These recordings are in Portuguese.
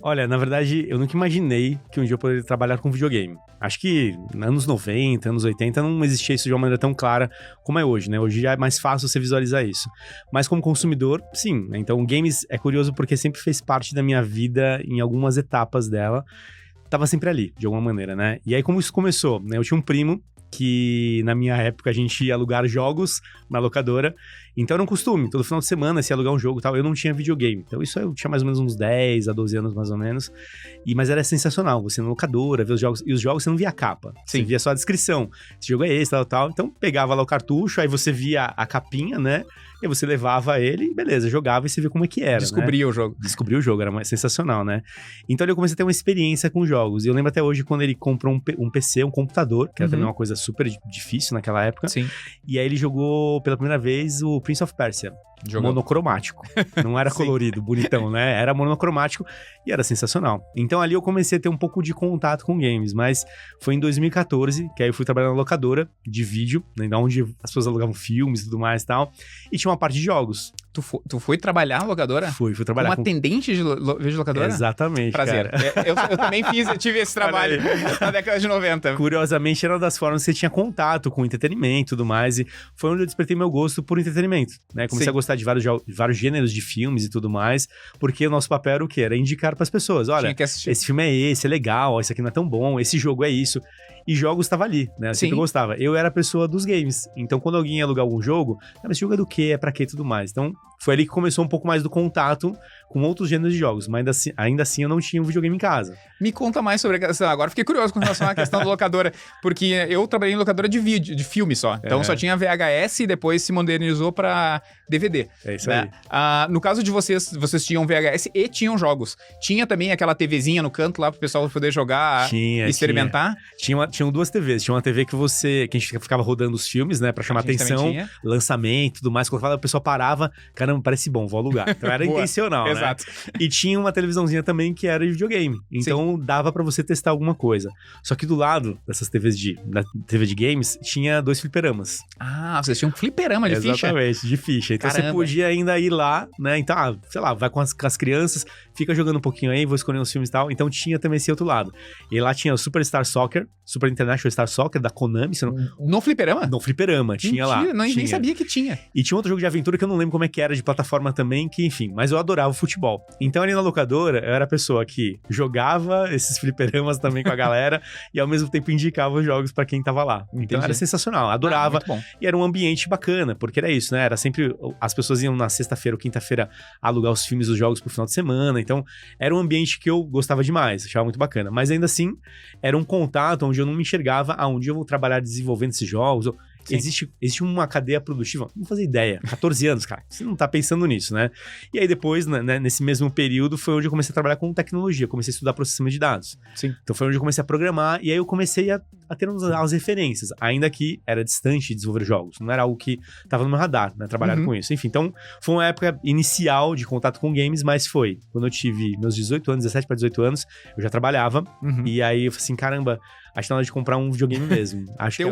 Olha, na verdade, eu nunca imaginei que um dia eu poderia trabalhar com videogame. Acho que nos anos 90, anos 80, não existia isso de uma maneira tão clara como é hoje, né? Hoje já é mais fácil você visualizar isso. Mas como consumidor, sim, né? Então, games é curioso porque sempre fez parte da minha vida em algumas etapas dela. Tava sempre ali, de alguma maneira, né? E aí, como isso começou, né? Eu tinha um primo que, na minha época, a gente ia alugar jogos na locadora. Então era um costume, todo final de semana se ia alugar um jogo e tal. Eu não tinha videogame. Então isso eu tinha mais ou menos uns 10 a 12 anos, mais ou menos. Mas era sensacional, você na locadora, ver os jogos. E os jogos você não via a capa, você via só a descrição. Esse jogo é esse, tal. Então pegava lá o cartucho, aí você via a capinha, né? E aí você levava ele e beleza, jogava e você via como é que era, Descobria o jogo. Descobria o jogo, era sensacional, né? Então ali eu comecei a ter uma experiência com jogos. E eu lembro até hoje quando ele comprou um PC, um computador, que era também uma coisa super difícil naquela época. Sim. E aí ele jogou pela primeira vez o Prince of Persia. Monocromático. Não era colorido, bonitão, né? Era monocromático e era sensacional. Então ali eu comecei a ter um pouco de contato com games, mas foi em 2014 que aí eu fui trabalhar na locadora de vídeo, né, onde as pessoas alugavam filmes e tudo mais e tal, e tinha uma parte de jogos. Tu foi trabalhar na locadora? Fui trabalhar como atendente de locadora? Exatamente, prazer. Cara. Eu também tive esse trabalho na década de 90. Curiosamente, era uma das formas que você tinha contato com entretenimento e tudo mais, e foi onde eu despertei meu gosto por entretenimento, né? Comecei a gostar de vários gêneros de filmes e tudo mais, porque o nosso papel era o quê? Era indicar pras pessoas, olha, esse filme é esse, é legal, esse aqui não é tão bom, esse jogo é isso. E jogos estava ali, né? Eu sempre gostava. Eu era a pessoa dos games. Então, quando alguém ia alugar algum jogo, mas esse jogo é do quê? É pra quê? E tudo mais. Então, foi ali que começou um pouco mais do contato com outros gêneros de jogos. Mas ainda assim, eu não tinha um videogame em casa. Me conta mais sobre a questão. Agora fiquei curioso com relação à questão da locadora. Porque eu trabalhei em locadora de vídeo, de filme só. Então, só tinha VHS e depois se modernizou pra DVD. É isso aí. No caso de vocês tinham VHS e tinham jogos. Tinha também aquela TVzinha no canto lá pro pessoal poder jogar e experimentar? Tinham duas TVs. Tinha uma TV que a gente ficava rodando os filmes, né? Pra chamar atenção, lançamento e tudo mais. Quando o pessoal parava, caramba, parece bom, vou alugar. Então era intencional, né? Exato. E tinha uma televisãozinha também que era de videogame. Então dava pra você testar alguma coisa. Só que do lado dessas TVs da TV de games, tinha 2 fliperamas. Ah, vocês tinham um fliperama de ficha? Exatamente, de ficha. Então Caramba. você podia ainda ir lá, né? Então, sei lá, vai com as crianças, fica jogando um pouquinho aí, vou escolher uns filmes e tal. Então tinha também esse outro lado. E lá tinha o Superstar Soccer, Super International Star Soccer, da Konami. No fliperama? No fliperama, tinha lá. Nem sabia que tinha. E tinha outro jogo de aventura que eu não lembro como é que era, de plataforma também, que enfim, mas eu adorava futebol. Então ali na locadora, eu era a pessoa que jogava esses fliperamas também com a galera e ao mesmo tempo indicava os jogos pra quem tava lá. Então era sensacional, adorava. E era um ambiente bacana, porque era isso, né? Era sempre, as pessoas iam na sexta-feira ou quinta-feira alugar os filmes, os jogos pro final de semana. Então era um ambiente que eu gostava demais, achava muito bacana. Mas ainda assim, era um contato onde eu não me enxergava aonde eu vou trabalhar desenvolvendo esses jogos. Existe uma cadeia produtiva, não fazia ideia, 14 anos, cara, você não tá pensando nisso, né? E aí depois, né, nesse mesmo período, foi onde eu comecei a trabalhar com tecnologia, comecei a estudar processamento de dados. Então foi onde eu comecei a programar, e aí eu comecei a ter as referências, ainda que era distante de desenvolver jogos, não era algo que tava no meu radar, né, trabalhar com isso. Enfim, então foi uma época inicial de contato com games, mas foi quando eu tive meus 18 anos, 17 para 18 anos, eu já trabalhava, e aí eu falei assim, caramba, acho que tá na hora de comprar um videogame mesmo. Acho que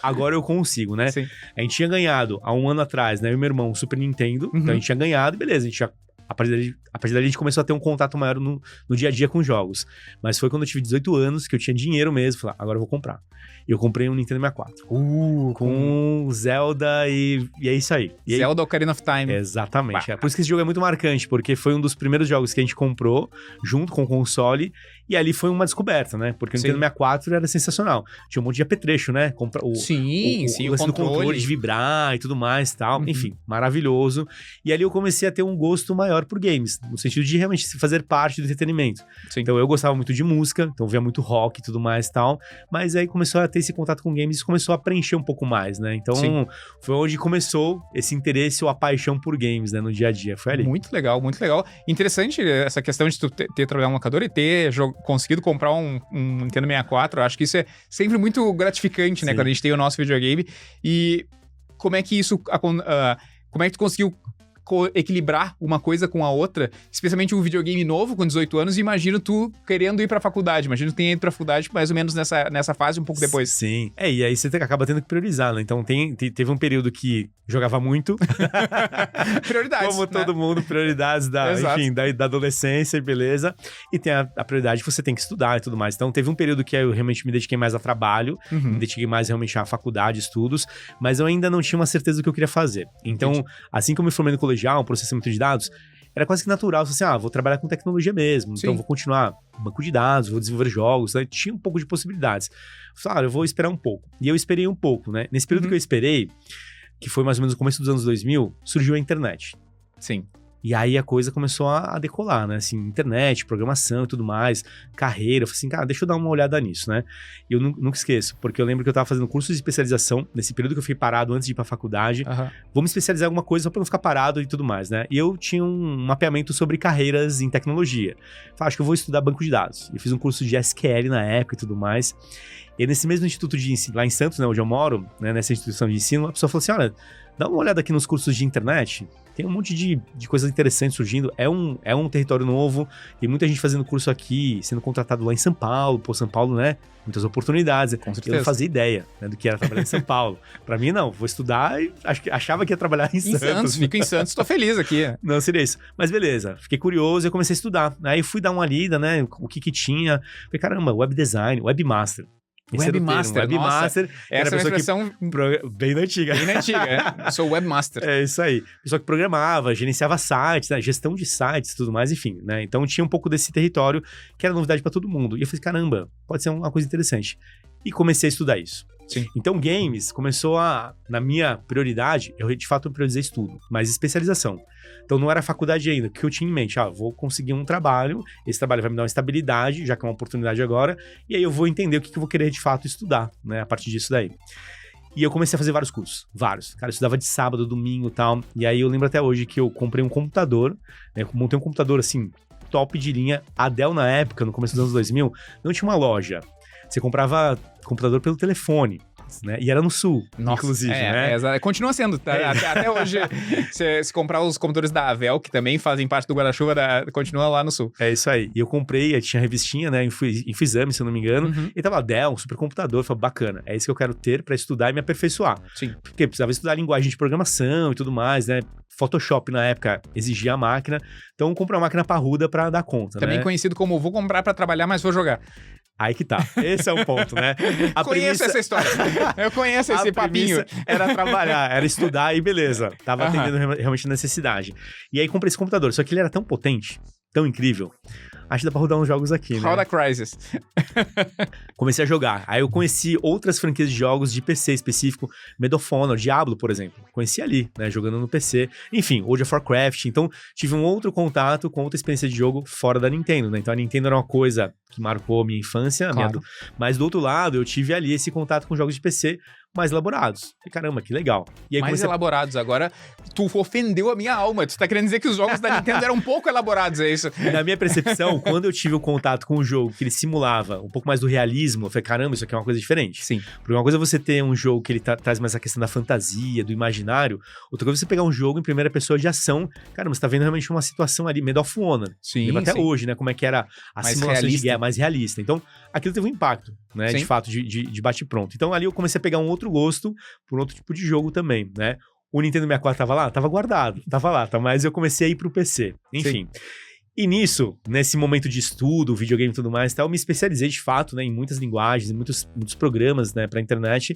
agora eu consigo, né? Sim. A gente tinha ganhado, há um ano atrás, né? Eu e meu irmão, um Super Nintendo. Então a gente tinha ganhado, beleza. A gente já, a partir dali a gente começou a ter um contato maior no dia a dia com jogos. Mas foi quando eu tive 18 anos, que eu tinha dinheiro mesmo. Falei, agora eu vou comprar. E eu comprei um Nintendo 64. Com Zelda e é isso aí. Zelda Ocarina of Time. Exatamente. Por isso que esse jogo é muito marcante, porque foi um dos primeiros jogos que a gente comprou, junto com o console, e ali foi uma descoberta, né? Porque o Nintendo 64 era sensacional. Tinha um monte de apetrecho, né? O controle de vibrar e tudo mais e tal. Enfim, maravilhoso. E ali eu comecei a ter um gosto maior por games, no sentido de realmente fazer parte do entretenimento. Então eu gostava muito de música, então eu via muito rock e tudo mais e tal, mas aí começou a ter esse contato com games e começou a preencher um pouco mais, né? Então foi onde começou esse interesse ou a paixão por games, né? No dia a dia, foi ali. Muito legal, muito legal. Interessante essa questão de tu ter trabalhado no locador e ter conseguido comprar um Nintendo 64. Eu acho que isso é sempre muito gratificante, né? Quando a gente tem o nosso videogame. E como é que isso... como é que tu conseguiu equilibrar uma coisa com a outra, especialmente um videogame novo com 18 anos, e imagino tu querendo ir pra faculdade. Imagino que tu tenha ido pra faculdade mais ou menos nessa fase, um pouco depois. Sim. E aí você acaba tendo que priorizar, né? Então teve um período que jogava muito. Prioridades, como todo mundo, prioridades da adolescência, beleza. E tem a prioridade que você tem que estudar e tudo mais. Então teve um período que eu realmente me dediquei mais a trabalho, me dediquei mais realmente à faculdade, estudos, mas eu ainda não tinha uma certeza do que eu queria fazer. Então, assim que eu me formei no colegial, processamento de dados, era quase que natural, assim, vou trabalhar com tecnologia mesmo, então vou continuar banco de dados, vou desenvolver jogos, né? Tinha um pouco de possibilidades. Eu vou esperar um pouco. E eu esperei um pouco, né? Nesse período que eu esperei, que foi mais ou menos no começo dos anos 2000, surgiu a internet. Sim. E aí a coisa começou a decolar, né? Assim, internet, programação e tudo mais, carreira. Eu falei assim, cara, deixa eu dar uma olhada nisso, né? E eu nunca esqueço, porque eu lembro que eu tava fazendo curso de especialização, nesse período que eu fiquei parado antes de ir pra faculdade. Vou me especializar em alguma coisa só pra não ficar parado e tudo mais, né? E eu tinha um mapeamento sobre carreiras em tecnologia. Falei, acho que eu vou estudar banco de dados. Eu fiz um curso de SQL na época e tudo mais. E nesse mesmo instituto de ensino, lá em Santos, né, onde eu moro, né, nessa instituição de ensino, a pessoa falou assim, olha, dá uma olhada aqui nos cursos de internet, tem um monte de coisas interessantes surgindo, é um território novo, tem muita gente fazendo curso aqui, sendo contratado lá em São Paulo, São Paulo, né, muitas oportunidades. Com certeza. Eu não fazia ideia, né, do que era trabalhar em São Paulo. Pra mim, não, vou estudar e achava que ia trabalhar em Santos. Fico em Santos, tô feliz aqui. Não, seria isso. Mas beleza, fiquei curioso e comecei a estudar. Aí fui dar uma lida, né, o que tinha. Falei, caramba, web design, webmaster. Webmaster. Essa é uma expressão bem antiga. Bem antiga, eu sou webmaster. É isso aí. Pessoa que programava, gerenciava sites, né? Gestão de sites e tudo mais, enfim, né? Então tinha um pouco desse território que era novidade pra todo mundo. E eu falei, caramba, pode ser uma coisa interessante. E comecei a estudar isso. Sim. Então, games começou na minha prioridade, eu de fato priorizei estudo, mas especialização. Então, não era faculdade ainda, o que eu tinha em mente? Vou conseguir um trabalho, esse trabalho vai me dar uma estabilidade, já que é uma oportunidade agora, e aí eu vou entender o que eu vou querer de fato estudar, né, a partir disso daí. E eu comecei a fazer vários cursos, vários. Cara, eu estudava de sábado, domingo e tal, e aí eu lembro até hoje que eu comprei um computador, né, montei um computador assim, top de linha. A Dell na época, no começo dos anos 2000, não tinha uma loja. Você comprava computador pelo telefone, né? E era no Sul, inclusive, né? Continua sendo, tá? Até hoje, se comprar os computadores da Avel, que também fazem parte do guarda-chuva, continua lá no Sul. É isso aí. E eu comprei, tinha revistinha, né? Infoexame, se eu não me engano. E tava Dell, um supercomputador. Eu falei, bacana, é isso que eu quero ter pra estudar e me aperfeiçoar. Sim. Porque precisava estudar linguagem de programação e tudo mais, né? Photoshop na época exigia a máquina. Então, comprei uma máquina parruda pra dar conta, também né? Conhecido como vou comprar pra trabalhar, mas vou jogar. Aí que tá. Esse é o ponto, né? Conheço essa história. Eu conheço esse papinho. Era trabalhar, era estudar e beleza. Tava atendendo realmente necessidade. E aí comprei esse computador. Só que ele era tão potente, tão incrível. Acho que dá pra rodar uns jogos aqui, né? Roda Crysis. Comecei a jogar. Aí eu conheci outras franquias de jogos de PC específico. Medal of Honor, Diablo, por exemplo. Conheci ali, né? Jogando no PC. Enfim, World of Warcraft. Então, tive um outro contato com outra experiência de jogo fora da Nintendo, né? Então, a Nintendo era uma coisa que marcou a minha infância. Claro. Mas, do outro lado, eu tive ali esse contato com jogos de PC mais elaborados. E caramba, que legal. E aí, mais elaborados. Agora, tu ofendeu a minha alma. Tu tá querendo dizer que os jogos da Nintendo eram um pouco elaborados, é isso? Na minha percepção, quando eu tive o contato com o jogo que ele simulava um pouco mais do realismo, eu falei, caramba, isso aqui é uma coisa diferente. Sim. Porque uma coisa é você ter um jogo que ele traz mais a questão da fantasia, do imaginário. Outra coisa é você pegar um jogo em primeira pessoa de ação. Caramba, você tá vendo realmente uma situação ali, Medal of Honor. Sim, lembra até hoje, né? Como é que era a mais simulação realista. de guerra, mais realista. Então, aquilo teve um impacto, né? Sim. De fato, de bate-pronto. Então, ali eu comecei a pegar um outro gosto por outro tipo de jogo também, né? O Nintendo 64 tava lá? Tava guardado. Tava lá, tá? Mas eu comecei a ir pro PC. Enfim. Sim. E nisso, nesse momento de estudo, videogame e tudo mais, eu me especializei de fato, né, em muitas linguagens, em muitos programas, né, pra internet,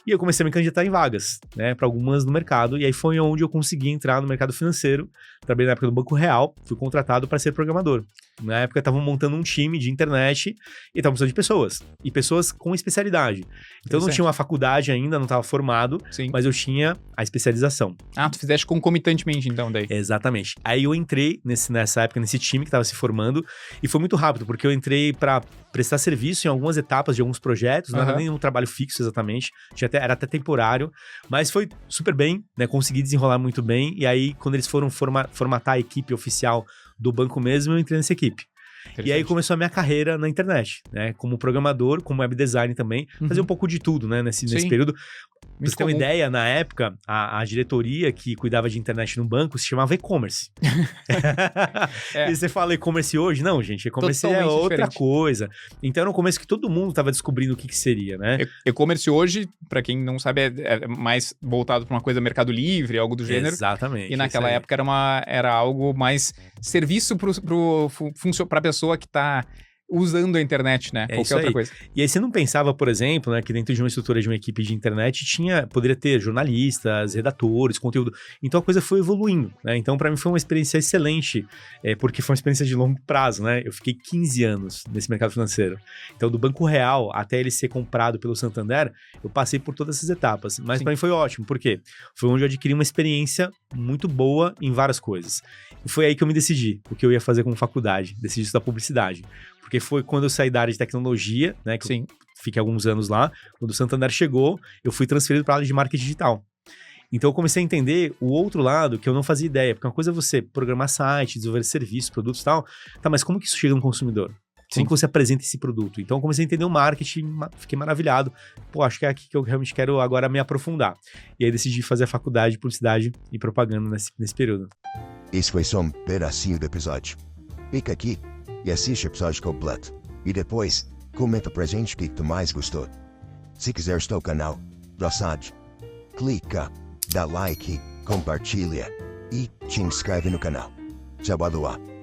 e eu comecei a me candidatar em vagas, né, pra algumas no mercado, e aí foi onde eu consegui entrar no mercado financeiro. Trabalhei na época do Banco Real, fui contratado para ser programador. Na época, estavam montando um time de internet e estavam precisando de pessoas, e pessoas com especialidade. Então, eu não tinha uma faculdade ainda, não estava formado, sim, mas eu tinha a especialização. Ah, tu fizeste concomitantemente, então, daí. Exatamente. Aí eu entrei nessa época, nesse time que estava se formando, e foi muito rápido, porque eu entrei para prestar serviço em algumas etapas de alguns projetos, não era nem um trabalho fixo exatamente, era até temporário, mas foi super bem, né? Consegui desenrolar muito bem, e aí quando eles foram formatar a equipe oficial do banco mesmo, eu entrei nessa equipe. E aí começou a minha carreira na internet, né? Como programador, como web design também. Fazia um pouco de tudo, né? Nesse período. Pra você ter uma ideia, na época, a diretoria que cuidava de internet no banco se chamava e-commerce. E você fala e-commerce hoje? Não, gente, e-commerce totalmente é outra coisa. Então era um começo que todo mundo estava descobrindo o que seria, né? E-commerce hoje, para quem não sabe, é mais voltado para uma coisa Mercado Livre, algo do gênero. Exatamente. E naquela época era algo mais serviço para a pessoa que está usando a internet, né? Qualquer outra coisa. E aí você não pensava, por exemplo, né, que dentro de uma estrutura de uma equipe de internet poderia ter jornalistas, redatores, conteúdo. Então a coisa foi evoluindo, né? Então para mim foi uma experiência excelente, porque foi uma experiência de longo prazo, né? Eu fiquei 15 anos nesse mercado financeiro. Então do Banco Real até ele ser comprado pelo Santander, eu passei por todas essas etapas. Mas para mim foi ótimo, porque foi onde eu adquiri uma experiência muito boa em várias coisas. E foi aí que eu me decidi o que eu ia fazer como faculdade, decidi estudar publicidade. Porque foi quando eu saí da área de tecnologia, né? Que eu fiquei alguns anos lá. Quando o Santander chegou, eu fui transferido para a área de marketing digital. Então eu comecei a entender o outro lado que eu não fazia ideia. Porque uma coisa é você programar site, desenvolver serviços, produtos e tal. Tá, mas como que isso chega no consumidor? Como que você apresenta esse produto? Então eu comecei a entender o marketing, fiquei maravilhado. Pô, acho que é aqui que eu realmente quero agora me aprofundar. E aí decidi fazer a faculdade de publicidade e propaganda nesse período. Esse foi só um pedacinho do episódio. Fica aqui e assiste o episódio completo. E depois, comenta pra gente o que tu mais gostou. Se quiser estar no canal, já sabe. Clica, dá like, compartilha e te inscreve no canal. Tchau, aloha.